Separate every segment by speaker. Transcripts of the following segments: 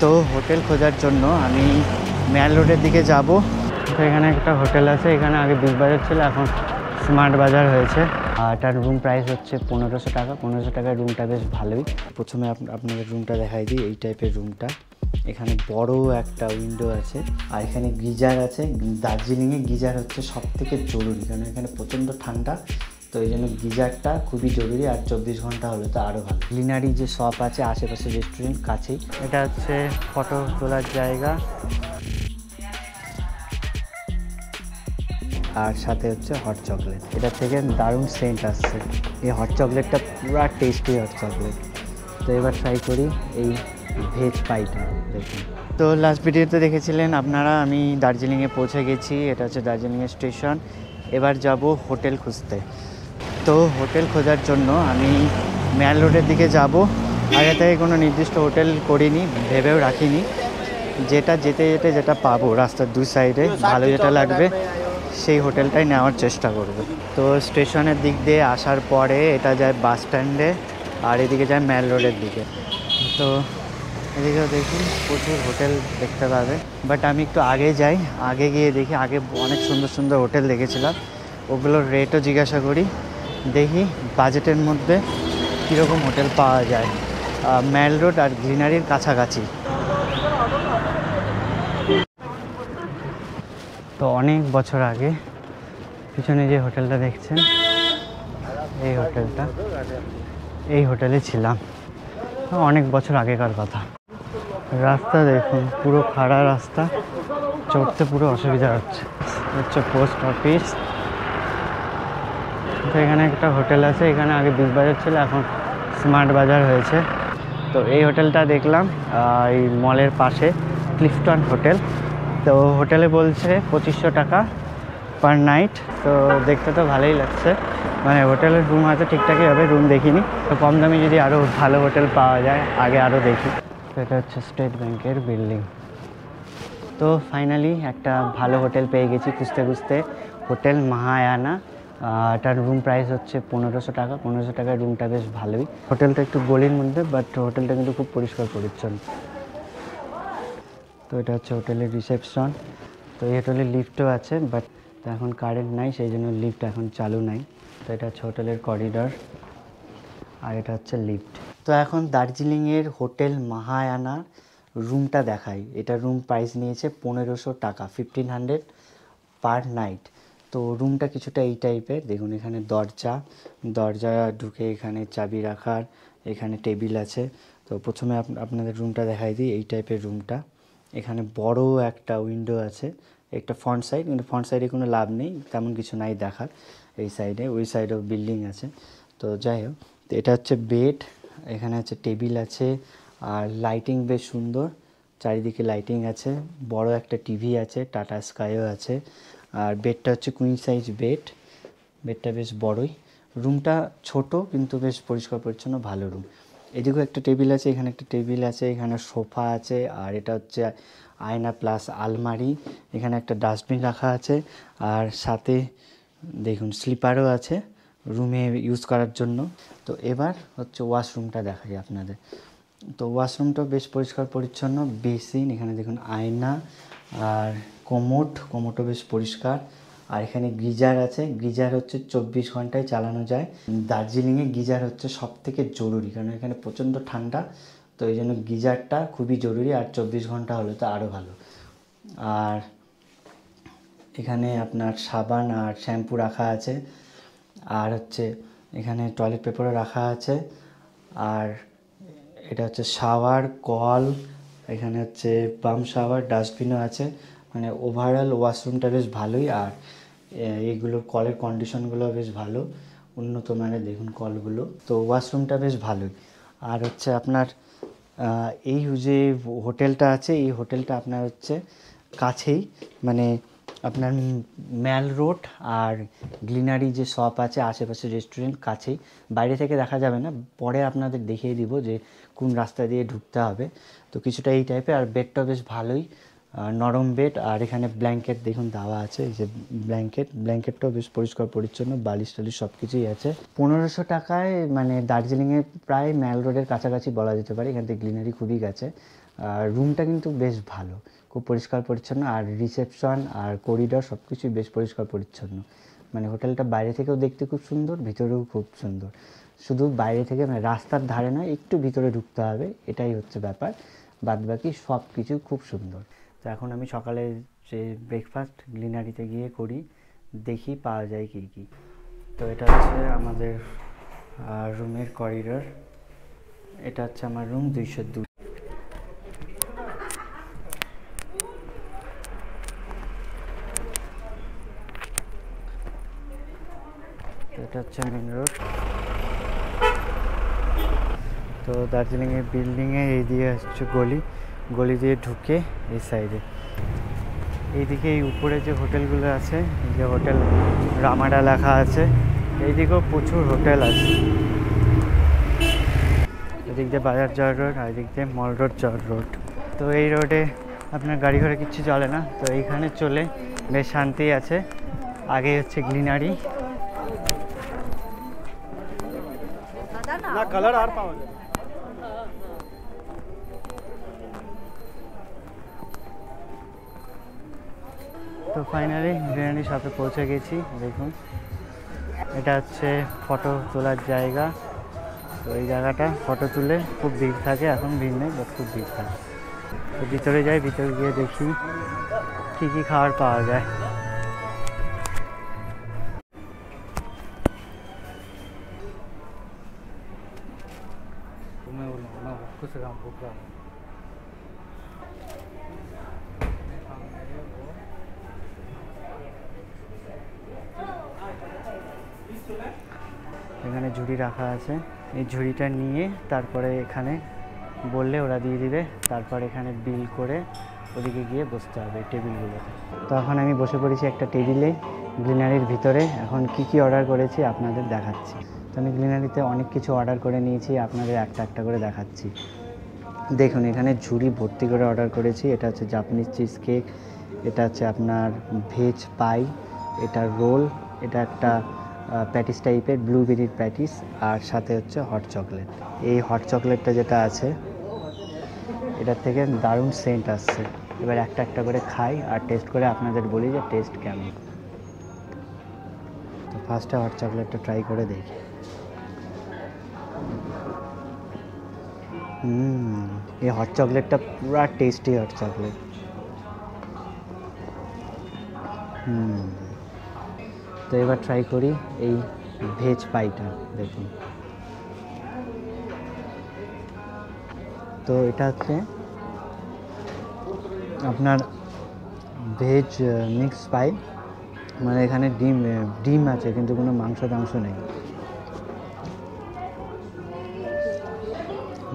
Speaker 1: তো হোটেল খোঁজার জন্য আমি ম্যাল রোডের দিকে যাব। তো এখানে একটা হোটেল আছে, এখানে আগে বিগ বাজার ছিল, এখন স্মার্ট বাজার হয়েছে। আর তার রুম প্রাইস হচ্ছে 1500 টাকা। 1500 টাকায় রুমটা বেশ ভালোই। প্রথমে আপনাদের রুমটা দেখাই দিই। এই টাইপের রুমটা, এখানে বড় একটা উইন্ডো আছে, আর এখানে গিজার আছে। দার্জিলিংয়ে গিজার হচ্ছে সব থেকে জরুরি, কারণ এখানে প্রচণ্ড ঠান্ডা, তো এই জন্য গিজারটা খুবই জরুরি। আর 24 ঘন্টা হলে তো আরও ভালো। গ্লিনারি যে শপ আছে আশেপাশে, রেস্টুরেন্ট কাছেই। এটা হচ্ছে ফটো তোলার জায়গা, আর সাথে হচ্ছে হট চকলেট। এটা থেকে দারুণ সেন্ট আসছে। এই হট চকলেটটা পুরা টেস্টি হট চকলেট। তো এবার ট্রাই করি এই ভেজ পাইটা, দেখুন। তো লাস্ট ভিডিওতে দেখেছিলেন আপনারা, আমি দার্জিলিংয়ে পৌঁছে গেছি। এটা হচ্ছে দার্জিলিংয়ের স্টেশন। এবার যাব হোটেল খুঁজতে। তো হোটেল খোঁজার জন্য আমি ম্যাল রোডের দিকে যাব। আগে থেকে কোনো নির্দিষ্ট হোটেল করিনি, ভেবেও রাখিনি। যেটা যেতে যেতে যেটা পাবো রাস্তার দুই সাইডে, ভালো যেটা লাগবে সেই হোটেলটাই নেওয়ার চেষ্টা করব। তো স্টেশনের দিক দিয়ে আসার পরে এটা যায় বাস স্ট্যান্ডে, আর এদিকে যায় ম্যাল রোডের দিকে। তো এদিকেও দেখি প্রচুর হোটেল দেখতে পাবে, বাট আমি একটু আগে যাই, আগে গিয়ে দেখি। আগে অনেক সুন্দর সুন্দর হোটেল দেখেছিলাম, ওগুলোর রেটও জিজ্ঞাসা করি, দেখি বাজেটের মধ্যে কীরকম হোটেল পাওয়া যায় ম্যাল রোড আর গ্লিনারির কাছাকাছি। তো অনেক বছর আগে পিছনে যে হোটেলটা দেখছেন, এই হোটেলে ছিলাম অনেক বছর আগেকার কথা। রাস্তা দেখুন, পুরো খাড়া রাস্তা, চড়তে পুরো অসুবিধা হচ্ছে পোস্ট অফিস। তো এখানে একটা হোটেল আছে, এখানে আগে বিগ বাজার ছিল, এখন স্মার্ট বাজার হয়েছে। তো এই হোটেলটা দেখলাম এই মলের পাশে, ক্লিফটন হোটেল। তো হোটেলে বলছে 2500 টাকা পার নাইট। তো দেখতে তো ভালোই লাগছে, মানে হোটেলের রুম আছে ঠিকঠাকই হবে, রুম দেখিনি। তো কম দামে যদি আরও ভালো হোটেল পাওয়া যায় আগে আরও দেখি। তো এটা হচ্ছে স্টেট ব্যাংকের বিল্ডিং। তো ফাইনালি একটা ভালো হোটেল পেয়ে গেছি খুঁজতে খুঁজতে, হোটেল মাহায়ানা। এটার রুম প্রাইস হচ্ছে 1500 টাকা। 1500 টাকায় রুমটা বেশ ভালোই। হোটেলটা একটু গলির মধ্যে, বাট হোটেলটা কিন্তু খুব পরিষ্কার পরিচ্ছন্ন। তো এটা হচ্ছে হোটেলের রিসেপশন। তো এই হোটেলের লিফটও আছে, বাট এখন কারেন্ট নাই, সেই জন্য লিফট এখন চালু নাই। তো এটা হচ্ছে হোটেলের করিডর, আর এটা হচ্ছে লিফট। তো এখন দার্জিলিংয়ের হোটেল মাহায়ানা রুমটা দেখাই। এটা রুম প্রাইস নিয়েছে 1500 টাকা, 1500 পার নাইট। তো রুমটা কিছুটা এই টাইপের, দেখুন এখানে দরজা ঢুকে এখানে চাবি রাখার, এখানে টেবিল আছে। তো প্রথমে আপনাদের রুমটা দেখাই দিই। এই টাইপের রুমটা, এখানে বড় একটা উইন্ডো আছে, একটা ফ্রন্ট সাইড, কিন্তু ফ্রন্ট সাইডে কোনো লাভ নেই, তেমন কিছু নাই দেখার। এই সাইডে, ওই সাইডেও বিল্ডিং আছে। তো যাই হোক, তো এটা হচ্ছে বেড, এখানে হচ্ছে টেবিল আছে, আর লাইটিং বেশ সুন্দর, চারিদিকে লাইটিং আছে। বড় একটা টিভি আছে, টাটা স্কাইও আছে। আর বেডটা হচ্ছে কুইন সাইজ বেডটা বেশ বড়ই। রুমটা ছোট কিন্তু বেশ পরিষ্কার পরিচ্ছন্ন, ভালো রুম। এদিকেও একটা টেবিল আছে, এখানে একটা টেবিল আছে, এখানে সোফা আছে, আর এটা হচ্ছে আয়না প্লাস আলমারি। এখানে একটা ডাস্টবিন রাখা আছে, আর সাথে দেখুন স্লিপারও আছে রুমে ইউজ করার জন্য। তো এবার হচ্ছে ওয়াশরুমটা দেখাই আপনাদের। তো ওয়াশরুমটা বেশ পরিষ্কার পরিচ্ছন্ন, বেসিন, এখানে দেখুন আয়না, আর কোমোটও বেশ পরিষ্কার। আর এখানে গিজার আছে, গিজার হচ্ছে 24 ঘন্টায় চালানো যায়। দার্জিলিংয়ে গিজার হচ্ছে সব থেকে জরুরি, কারণ এখানে প্রচণ্ড ঠান্ডা, তো এই জন্য গিজারটা খুবই জরুরি। আর 24 ঘন্টা হলে তো আরও ভালো। আর এখানে আপনার সাবান আর শ্যাম্পু রাখা আছে, আর হচ্ছে এখানে টয়লেট পেপারও রাখা আছে। আর এটা হচ্ছে শাওয়ার, কল, এখানে হচ্ছে বাম শাওয়ার, ডাস্টবিনও আছে। মানে ওভারঅল ওয়াশরুমটা বেশ ভালোই। আর এইগুলোর কলের কন্ডিশনগুলো বেশ ভালো, উন্নত মানের, দেখুন কলগুলো। তো ওয়াশরুমটা বেশ ভালোই। আর হচ্ছে আপনার এই যে হোটেলটা আছে, এই হোটেলটা আপনার হচ্ছে কাছেই, মানে আপনার ম্যাল রোড আর গ্লিনারি যে শপ আছে আশেপাশে, রেস্টুরেন্ট কাছেই, বাইরে থেকে দেখা যাবে না, পরে আপনাদের দেখিয়ে দিব যে কোন রাস্তা দিয়ে ঢুকতে হবে। তো কিছুটা এই টাইপের। আর বেডটা বেশ ভালোই, নরম বেড। আর এখানে ব্ল্যাঙ্কেট দেখুন দেওয়া আছে, এই যে ব্ল্যাঙ্কেটটাও বেশ পরিষ্কার পরিচ্ছন্ন, বালিশ টালিশ সব কিছুই আছে। 1500 টাকায় মানে দার্জিলিংয়ে প্রায় ম্যাল রোডের কাছাকাছি বলা যেতে পারে, এখান থেকে গ্লিনারি খুবই কাছে। রুমটা কিন্তু বেশ ভালো, খুব পরিষ্কার পরিচ্ছন্ন, আর রিসেপশন আর করিডর সব কিছুই বেশ পরিষ্কার পরিচ্ছন্ন। মানে হোটেলটা বাইরে থেকেও দেখতে খুব সুন্দর, ভিতরেও খুব সুন্দর। শুধু বাইরে থেকে মানে রাস্তার ধারে নয়, একটু ভিতরে ঢুকতে হবে, এটাই হচ্ছে ব্যাপার। বাদবাকি সব কিছু খুব সুন্দর। তো এখন আমি সকালে যে ব্রেকফাস্ট গ্লিনারিতে গিয়ে করি, দেখি পাওয়া যায় কী কী। তো এটা হচ্ছে আমাদের রুমের করিডর, এটা হচ্ছে আমার রুম 202। এটা হচ্ছে মেন রোড। তো দার্জিলিংয়ের বিল্ডিংয়ে এই দিয়ে হচ্ছে গলি দিয়ে ঢুকে এই সাইডে, এইদিকে এই উপরে যে হোটেলগুলো আছে, এই যে হোটেল রামাডা লেখা আছে, এইদিকেও প্রচুর হোটেল আছে। এদিক দিয়ে বাজার জয় রোড, আর এদিক দিয়ে মল রোড জয় রোড। তো এই রোডে আপনার গাড়ি ঘোড়া কিচ্ছু চলে না, তো এইখানে চলে বেশ শান্তি আছে। আগে হচ্ছে গ্লিনারি, না কালার আর পাওয়া যায়। তো ফাইনালি গ্লিনারি শপে পৌঁছে গেছি। দেখুন, এটা হচ্ছে ফটো তোলার জায়গা। তো এই জায়গাটা ফটো তুলে খুব ভিড় থাকে, এখন ভিড় নেই, বাট খুব ভিড় থাকে। তো ভিতরে যাই, ভিতরে গিয়ে দেখি কী কী খাবার পাওয়া যায়। এখানে ঝুড়ি রাখা আছে, এই ঝুড়িটা নিয়ে তারপরে এখানে বললে ওরা দিয়ে দিবে, তারপর এখানে বিল করে ওদিকে গিয়ে বসতে হবে টেবিলগুলোতে। তো এখন আমি বসে পড়েছি একটা টেবিলে গ্লিনারির ভিতরে। এখন কি কি অর্ডার করেছি আপনাদের দেখাচ্ছি। তো আমি গ্লিনারিতে অনেক কিছু অর্ডার করে নিয়েছি, আপনাদের একটা একটা করে দেখাচ্ছি। দেখুন, এখানে ঝুড়ি ভর্তি করে অর্ডার করেছি। এটা হচ্ছে জাপানিজ চিজ কেক, এটা হচ্ছে আপনার ভেজ পাই, এটা রোল, এটা একটা প্যাটিস টাইপের ব্লুবেরির প্যাটিস, আর সাথে হচ্ছে হট চকলেট। এই হট চকলেটটা যেটা আছে, এটার থেকে দারুণ সেন্ট আসছে। এবার একটা একটা করে খাই আর টেস্ট করে আপনাদের বলি যে টেস্ট কেমন। তো ফার্স্টে হট চকলেটটা ট্রাই করে দেখি। এই হট চকলেটটা পুরা টেস্টি হট চকলেট। তো এবার ট্রাই করি এই ভেজ পাইটা। দেখুন, তো এটা হচ্ছে আপনার ভেজ মিক্স পাই, মানে এখানে ডিম আছে কিন্তু কোনো মাংস নেই।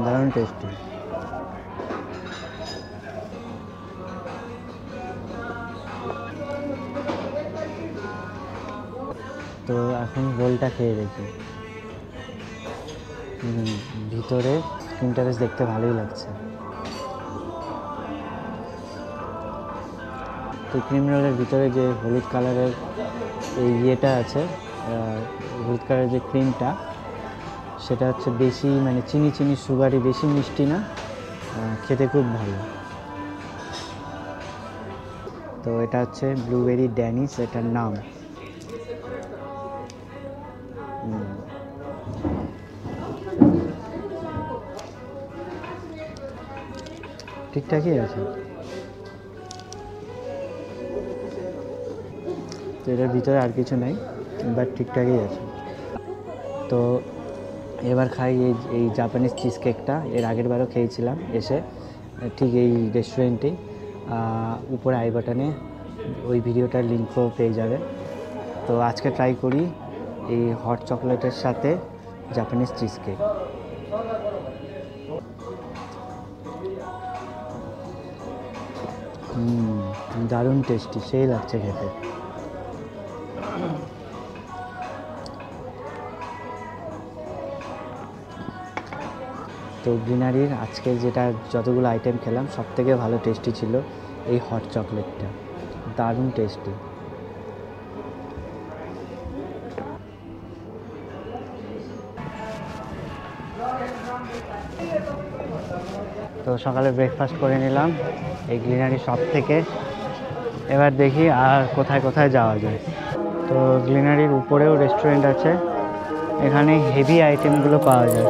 Speaker 1: দারুণ টেস্টি। তো এখন রোলটা খেয়ে দেখি। ভিতরে স্কিনটা বেশ দেখতে ভালোই লাগছে। তো ক্রিম রোলের ভিতরে যে হলুদ কালারের এই ইয়েটা আছে, হলুদ কালারের যে ক্রিমটা, সেটা হচ্ছে বেশি মানে চিনি সুগারি, বেশি মিষ্টি না, খেতে খুব ভালো। তো এটা হচ্ছে ব্লুবেরি ড্যানিশ, এটার নাম। ঠিকঠাকই আছে। তো এটার ভিতরে আর কিছু নেই, বাট ঠিকঠাকই আছে। তো এবার খাই এই জাপানিজ চিজ কেকটা। এর আগের বারও খেয়েছিলাম এসে, ঠিক এই রেস্টুরেন্টেই। উপরে আই বাটনে ওই ভিডিওটার লিঙ্কও পেয়ে যাবে। তো আজকে ট্রাই করি এই হট চকলেটের সাথে জাপানিজ চিজ কেক। দারুণ টেস্টি, সেই লাগছে খেতে। তো গ্লিনারির আজকে যতগুলো আইটেম খেলাম, সবথেকে ভালো টেস্টি ছিল এই হট চকলেটটা, দারুণ টেস্টি। তো সকালে ব্রেকফাস্ট করে নিলাম এই গ্লিনারি শপ থেকে। এবার দেখি আর কোথায় কোথায় যাওয়া যায়। তো গ্লিনারির উপরেও রেস্টুরেন্ট আছে, এখানে হেভি আইটেমগুলো পাওয়া যায়।